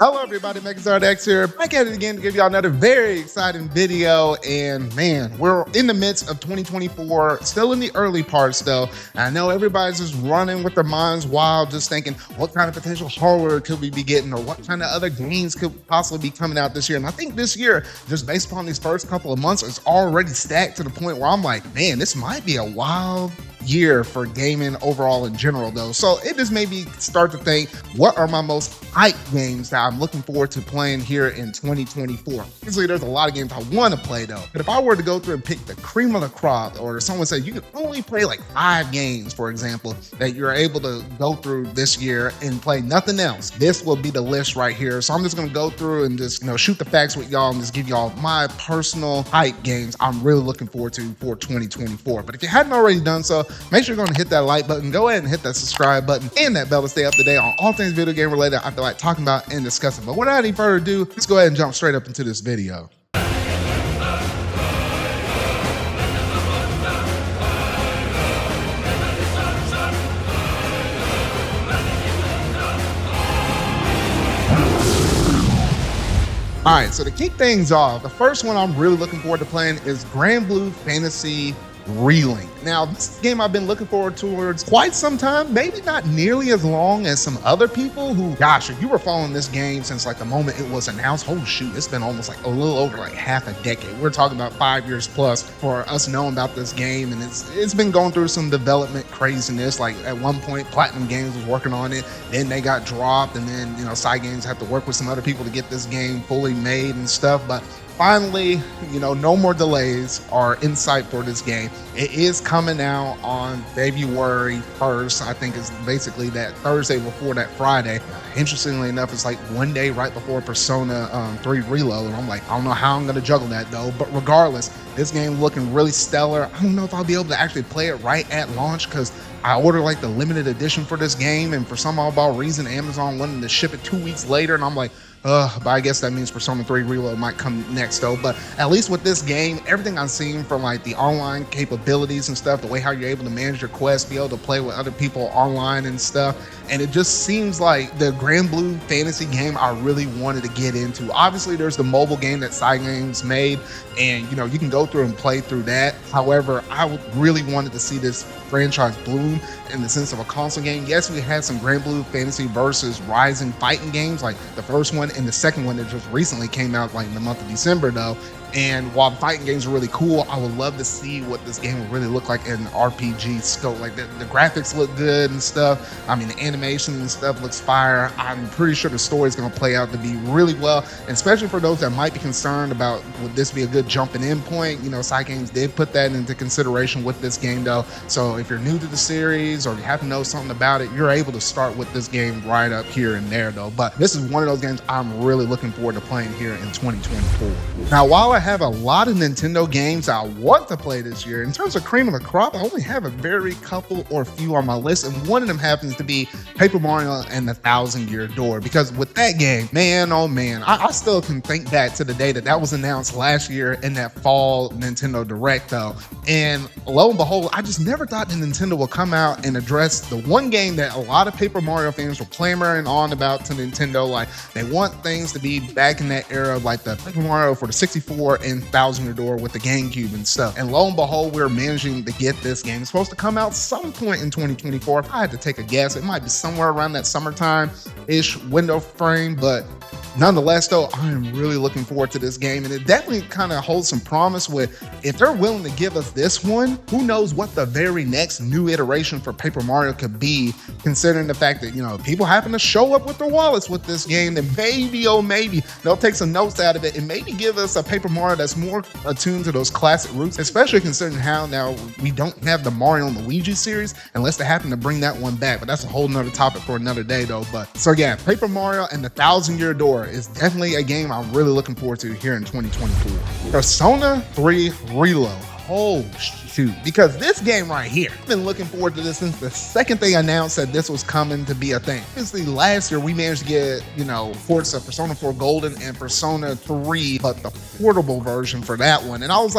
Hello everybody, MegaZardX here, back at it again to give y'all another very exciting video. And man, we're in the midst of 2024, still in the early parts though. I know everybody's just running with their minds wild, just thinking what kind of potential hardware could we be getting, or what kind of other games could possibly be coming out this year. And I think this year, just based upon these first couple of months, it's already stacked to the point where I'm like, man, this might be a wild year for gaming overall in general though. So it just made me start to think, what are my most hype games that I'm looking forward to playing here in 2024? Obviously there's a lot of games I want to play though, but if I were to go through and pick the cream of the crop, or someone said you can only play like 5 games, for example, that you're able to go through this year and play nothing else, this will be the list right here. So I'm just going to go through and just shoot the facts with y'all and just give y'all my personal hype games I'm really looking forward to for 2024. But if you hadn't already done so, make sure you're going to hit that like button, go ahead and hit that subscribe button and that bell to stay up to date on all things video game related I feel like talking about and discussing. But without any further ado, let's go ahead and jump straight up into this video. All right, so to kick things off, the first one I'm really looking forward to playing is Granblue Fantasy Relink. Now, this game I've been looking forward towards quite some time, maybe not nearly as long as some other people who, gosh, if you were following this game since like the moment it was announced, holy shoot, it's been almost like a little over like half a decade. We're talking about 5 years plus for us knowing about this game, and it's been going through some development craziness. Like at one point, Platinum Games was working on it, then they got dropped, and then Cygames had to work with some other people to get this game fully made and stuff. But finally, no more delays are in sight for this game. It is coming out on February 1st. I think it's basically that Thursday before that Friday. Interestingly enough, it's like one day right before Persona 3 Reload. And I'm like, I don't know how I'm going to juggle that though. But regardless, this game looking really stellar. I don't know if I'll be able to actually play it right at launch because I ordered like the limited edition for this game. And for some oddball reason, Amazon wanted to ship it 2 weeks later. And I'm like, but I guess that means Persona 3 Reload might come next though. But at least with this game, everything I've seen from like the online capabilities and stuff, the way how you're able to manage your quests, be able to play with other people online and stuff, and it just seems like the Granblue Fantasy game I really wanted to get into. Obviously there's the mobile game that Cygames made, and you can go through and play through that. However, I really wanted to see this franchise bloom in the sense of a console game. Yes, we had some Granblue Fantasy versus Rising fighting games, like the first one and the second one that just recently came out like in the month of December though. And while the fighting games are really cool, I would love to see what this game would really look like in RPG scope. Like the graphics look good and stuff. I mean, the animation and stuff looks fire. I'm pretty sure the story is going to play out to be really well, and especially for those that might be concerned about would this be a good jumping in point. Cygames did put that into consideration with this game though. So if you're new to the series or you have to know something about it, you're able to start with this game right up here and there though. But this is one of those games I'm really looking forward to playing here in 2024. Now, while I have a lot of Nintendo games I want to play this year, in terms of cream of the crop, I only have a very couple or few on my list, and one of them happens to be Paper Mario and the Thousand Year Door. Because with that game, man, oh man, I still can think back to the day that was announced last year in that fall Nintendo Direct though, and lo and behold, I just never thought that Nintendo would come out and address the one game that a lot of Paper Mario fans were clamoring on about to Nintendo. Like, they want things to be back in that era of like the Paper Mario for the 64 and Thousand Year Door with the GameCube and stuff. And lo and behold, we're managing to get this game. It's supposed to come out some point in 2024. If I had to take a guess, it might be somewhere around that summertime-ish window frame, but nonetheless though, I am really looking forward to this game, and it definitely kind of holds some promise with, if they're willing to give us this one, who knows what the very next new iteration for Paper Mario could be, considering the fact that people happen to show up with their wallets with this game, then maybe, oh maybe, they'll take some notes out of it and maybe give us a Paper Mario that's more attuned to those classic roots, especially considering how now we don't have the Mario and Luigi series unless they happen to bring that one back. But that's a whole nother topic for another day though. But so yeah, Paper Mario and the Thousand Year Door is definitely a game I'm really looking forward to here in 2024. Persona 3 Reload. Oh shoot, because this game right here, I've been looking forward to this since the second they announced that this was coming to be a thing. Obviously last year we managed to get, ports of Persona 4 Golden and Persona 3, but the portable version for that one. And I was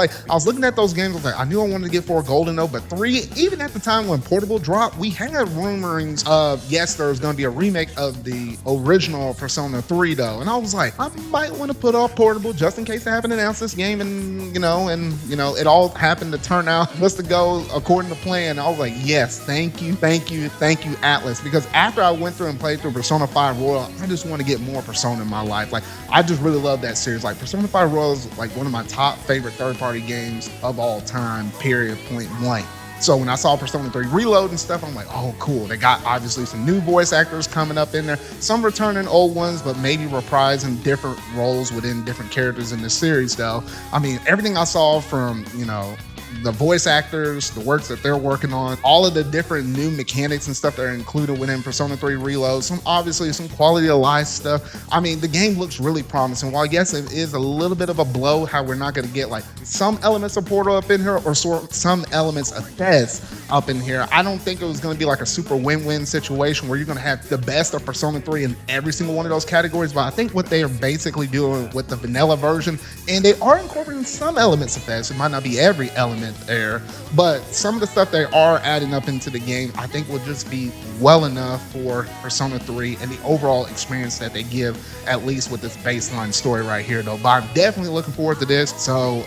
looking at those games, I was like, I knew I wanted to get 4 Golden though, but 3, even at the time when portable dropped, we had rumorings of, yes, there was going to be a remake of the original Persona 3 though. And I was like, I might want to put off portable just in case they haven't announced this game, and it all happened to turn out just to go according to plan. I was like, yes, thank you, Atlus, because after I went through and played through Persona 5 Royal, I just want to get more Persona in my life. Like, I just really love that series. Like, Persona 5 Royal is like one of my top favorite third-party games of all time, period, point blank. So when I saw Persona 3 Reload and stuff, I'm like, oh, cool. They got obviously some new voice actors coming up in there, some returning old ones, but maybe reprising different roles within different characters in the series though. I mean, everything I saw from, the voice actors, the works that they're working on, all of the different new mechanics and stuff that are included within Persona 3 Reload, some quality of life stuff. I mean, the game looks really promising. While yes, it is a little bit of a blow how we're not going to get like some elements of Portal up in here or some elements of Fez up in here, I don't think it was going to be like a super win-win situation where you're going to have the best of Persona 3 in every single one of those categories. But I think what they are basically doing with the vanilla version, and they are incorporating some elements of Fez, it might not be every element there, but some of the stuff they are adding up into the game, I think will just be well enough for Persona 3 and the overall experience that they give, at least with this baseline story right here though. But I'm definitely looking forward to this. So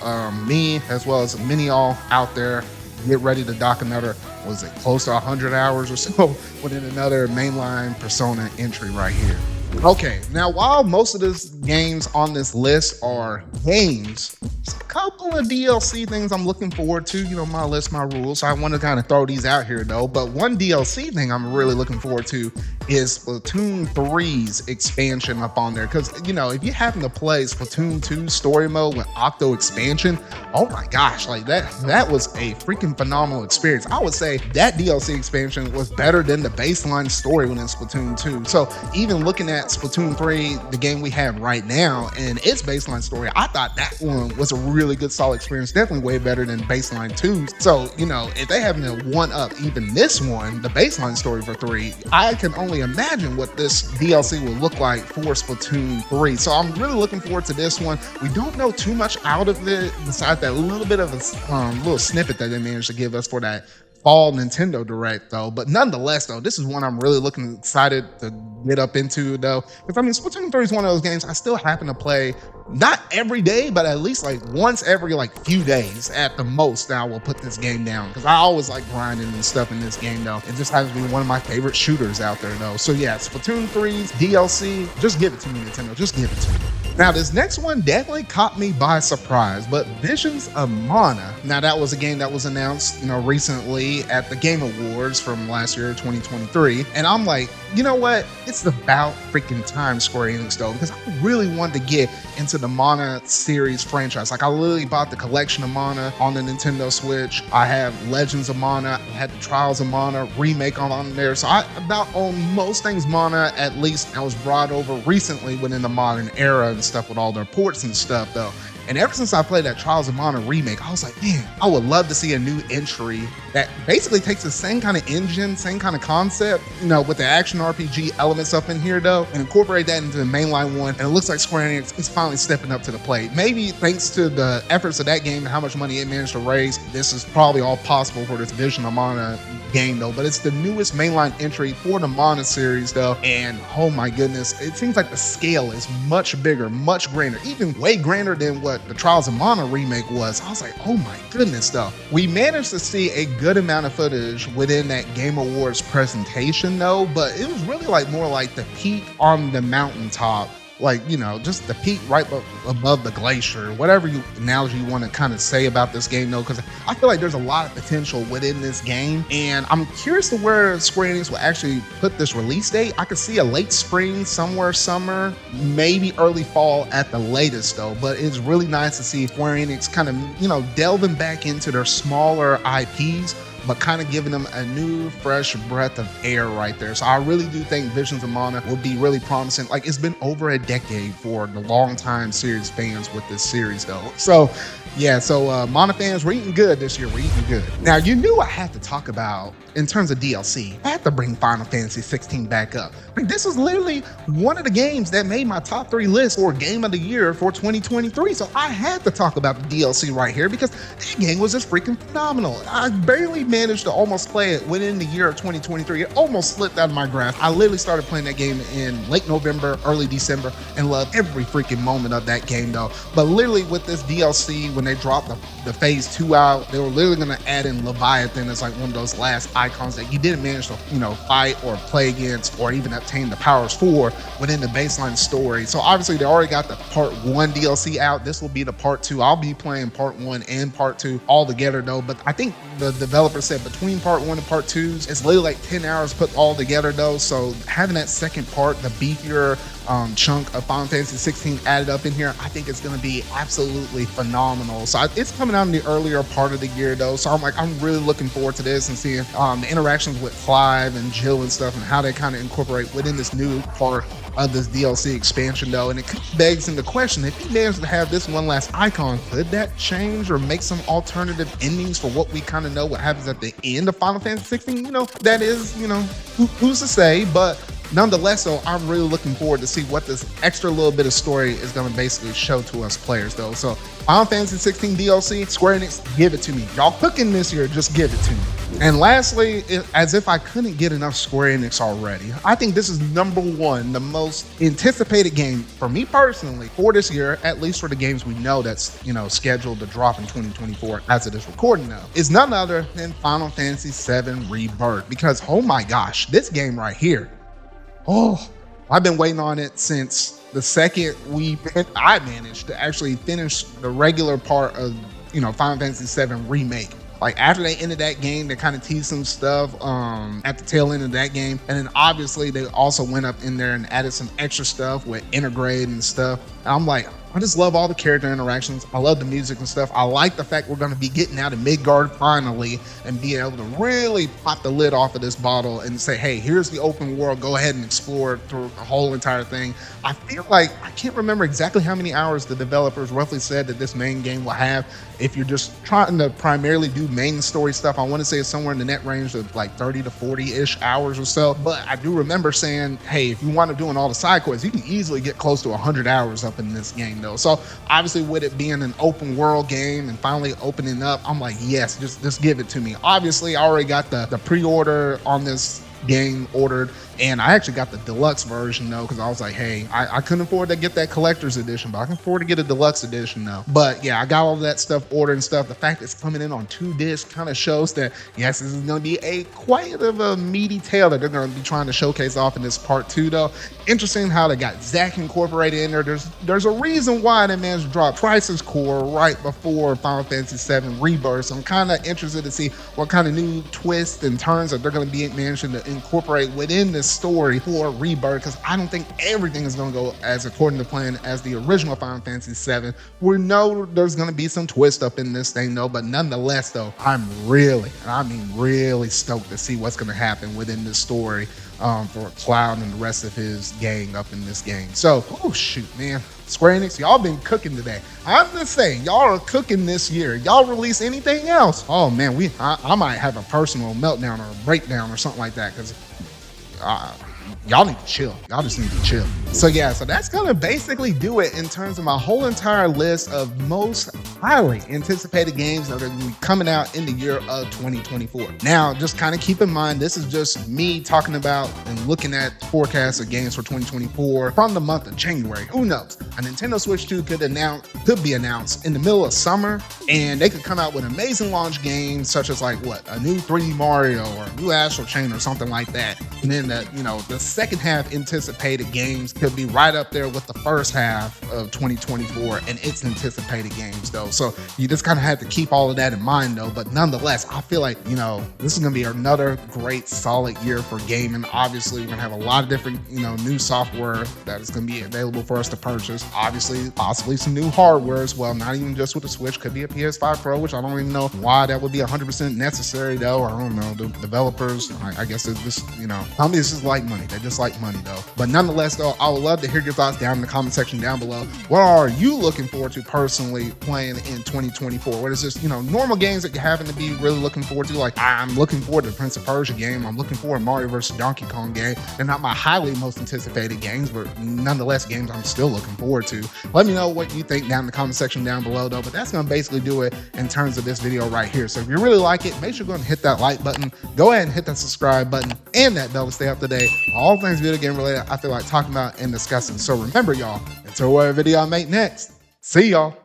me, as well as many y'all out there, get ready to dock another, was it close to 100 hours or so within another mainline Persona entry right here. Okay, now while most of these games on this list are games, there's a couple of DLC things I'm looking forward to, my list, my rules. So I want to kind of throw these out here though. But one DLC thing I'm really looking forward to is Splatoon 3's expansion up on there. Because, if you happen to play Splatoon 2 story mode with Octo expansion, oh my gosh, like that was a freaking phenomenal experience. I would say that DLC expansion was better than the baseline story within Splatoon 2. So even looking at Splatoon 3, the game we have right now, and its baseline story, I thought that one was a really good solid experience, definitely way better than baseline 2. So, if they happen to one up even this one, the baseline story for 3, I can only imagine what this DLC will look like for Splatoon 3. So I'm really looking forward to this one. We don't know too much out of it besides that little bit of a little snippet that they managed to give us for that fall Nintendo Direct though. But nonetheless though, this is one I'm really excited to get up into though, because Splatoon 3 is one of those games I still happen to play, not every day, but at least like once every few days at the most. I will put this game down because I always like grinding and stuff in this game though. It just happens to be one of my favorite shooters out there though. So yeah, Splatoon 3's DLC, just give it to me, Nintendo, just give it to me. Now, this next one definitely caught me by surprise, but Visions of Mana. Now, that was a game that was announced, recently at the Game Awards from last year, 2023. And I'm like, you know what? It's about freaking time, Square Enix, though, because I really wanted to get into the Mana series franchise. Like, I literally bought the collection of Mana on the Nintendo Switch. I have Legends of Mana. I had the Trials of Mana remake on there. So I about own most things Mana, at least. I was brought over recently within the modern era and stuff with all their ports and stuff, though. And ever since I played that Trials of Mana remake, I was like, man, I would love to see a new entry that basically takes the same kind of engine, same kind of concept, with the action RPG elements up in here though, and incorporate that into the mainline one. And it looks like Square Enix is finally stepping up to the plate. Maybe thanks to the efforts of that game and how much money it managed to raise, this is probably all possible for this Vision of Mana game though. But it's the newest mainline entry for the Mana series though, and oh my goodness, it seems like the scale is much bigger, much grander, even way grander than what the Trials of Mana remake was. I was like, oh my goodness though. We managed to see a good amount of footage within that Game Awards presentation though, but it was really more like the peak on the mountaintop, just the peak right above the glacier, whatever analogy you want to kind of say about this game though, because I feel like there's a lot of potential within this game, and I'm curious to where Square Enix will actually put this release date. I could see a late spring, somewhere summer, maybe early fall at the latest though, but it's really nice to see Square Enix kind of, delving back into their smaller IPs, but kind of giving them a new, fresh breath of air right there. So I really do think Visions of Mana will be really promising. Like, it's been over a decade for the longtime series fans with this series, though. So yeah, so Mana fans, we're eating good this year. We're eating good. Now, you knew I had to talk about, in terms of DLC, I had to bring Final Fantasy 16 back up. I mean, this was literally one of the games that made my top 3 list for Game of the Year for 2023. So I had to talk about the DLC right here because that game was just freaking phenomenal. I barely managed to almost play it within the year of 2023. It almost slipped out of my grasp. I literally started playing that game in late November, early December, and loved every freaking moment of that game, though. But literally with this DLC, when they dropped the phase 2 out, they were literally going to add in Leviathan as like one of those last icons that you didn't manage to, fight or play against or even obtain the powers for within the baseline story. So obviously they already got the part 1 DLC out. This will be the part 2. I'll be playing part 1 and part 2 all together, though. But I think the developer said between part 1 and part 2s, it's literally like 10 hours put all together, though. So having that second part, the beefier chunk of Final Fantasy 16 added up in here, I think it's going to be absolutely phenomenal. So it's coming out in the earlier part of the year, though. So I'm really looking forward to this and seeing the interactions with Clive and Jill and stuff and how they kind of incorporate within this new part of this DLC expansion, though. And it begs into question, if you manage to have this one last icon, could that change or make some alternative endings for what we kind of know what happens at the end of Final Fantasy 16? That is, who's to say? But nonetheless, though, I'm really looking forward to see what this extra little bit of story is going to basically show to us players, though. So Final Fantasy 16 DLC, Square Enix, give it to me. Y'all cooking this year, just give it to me. And lastly, as if I couldn't get enough Square Enix already, I think this is number 1, the most anticipated game for me personally for this year, at least for the games we know that's, scheduled to drop in 2024 as it is recording now, is none other than Final Fantasy VII Rebirth. Because, oh my gosh, this game right here, I've been waiting on it since the second I managed to actually finish the regular part of, Final Fantasy VII Remake. Like, after they ended that game, they kind of teased some stuff at the tail end of that game. And then obviously they also went up in there and added some extra stuff with Intergrade and stuff. And I'm like, I just love all the character interactions. I love the music and stuff. I like the fact we're going to be getting out of Midgard finally and being able to really pop the lid off of this bottle and say, hey, here's the open world. Go ahead and explore through the whole entire thing. I feel like, I can't remember exactly how many hours the developers roughly said that this main game will have. If you're just trying to primarily do main story stuff, I want to say it's somewhere in the net range of like 30 to 40-ish hours or so. But I do remember saying, hey, if you want to doing all the side quests, you can easily get close to 100 hours up in this game, though. So obviously with it being an open world game and finally opening up, I'm like, yes, just give it to me. Obviously I already got the pre-order on this game ordered, and I actually got the deluxe version, though, because I was like, hey, I couldn't afford to get that collector's edition, but I can afford to get a deluxe edition now. But yeah, I got all that stuff ordered and stuff. The fact it's coming in on 2 discs kind of shows that, yes, this is going to be quite of a meaty tale that they're going to be trying to showcase off in this part 2, though. Interesting how they got Zack incorporated in there. There's a reason why they managed to drop Crisis Core right before Final Fantasy VII Rebirth. So I'm kind of interested to see what kind of new twists and turns that they're going to be managing to incorporate within this story for Rebirth, because I don't think everything is going to go as according to plan as the original Final Fantasy VII. We know there's going to be some twist up in this thing, though, but nonetheless, though, I'm really, and I mean really stoked to see what's going to happen within this story for Cloud and the rest of his gang up in this game. So, oh shoot, man. Square Enix, y'all been cooking today. I'm just saying, y'all are cooking this year. Y'all release anything else? Oh man, I might have a personal meltdown or a breakdown or something like that, because y'all need to chill. Y'all just need to chill. So yeah, so that's gonna basically do it in terms of my whole entire list of most highly anticipated games that are gonna be coming out in the year of 2024. Now, just kind of keep in mind, this is just me talking about and looking at forecasts of games for 2024 from the month of January. Who knows? A Nintendo Switch 2 could be announced in the middle of summer, and they could come out with amazing launch games such as like a new 3D Mario or a new Astral Chain or something like that. And then the second half anticipated games could be right up there with the first half of 2024 and its anticipated games though. So you just kind of have to keep all of that in mind though. But nonetheless, I feel like, this is going to be another great solid year for gaming. Obviously, we're going to have a lot of different, new software that is going to be available for us to purchase. Obviously, possibly some new hardware as well, not even just with the Switch. Could be a PS5 Pro, which I don't even know why that would be 100% necessary though. I don't know. The developers, I guess it's just, companies just like money. They just like money though. But nonetheless though, I would love to hear your thoughts down in the comment section down below. What are you looking forward to personally playing in 2024? What is this, normal games that you happen to be really looking forward to? Like, I'm looking forward to the Prince of Persia game. I'm looking forward to Mario vs. Donkey Kong game. They're not my highly most anticipated games, but nonetheless games I'm still looking forward to. Let me know what you think down in the comment section down below though. But that's gonna basically do it in terms of this video right here. So if you really like it, make sure you go and hit that like button, go ahead and hit that subscribe button and that bell to stay up to date. All things video game related I feel like talking about and discussing. So remember y'all, until whatever video I make next, see y'all.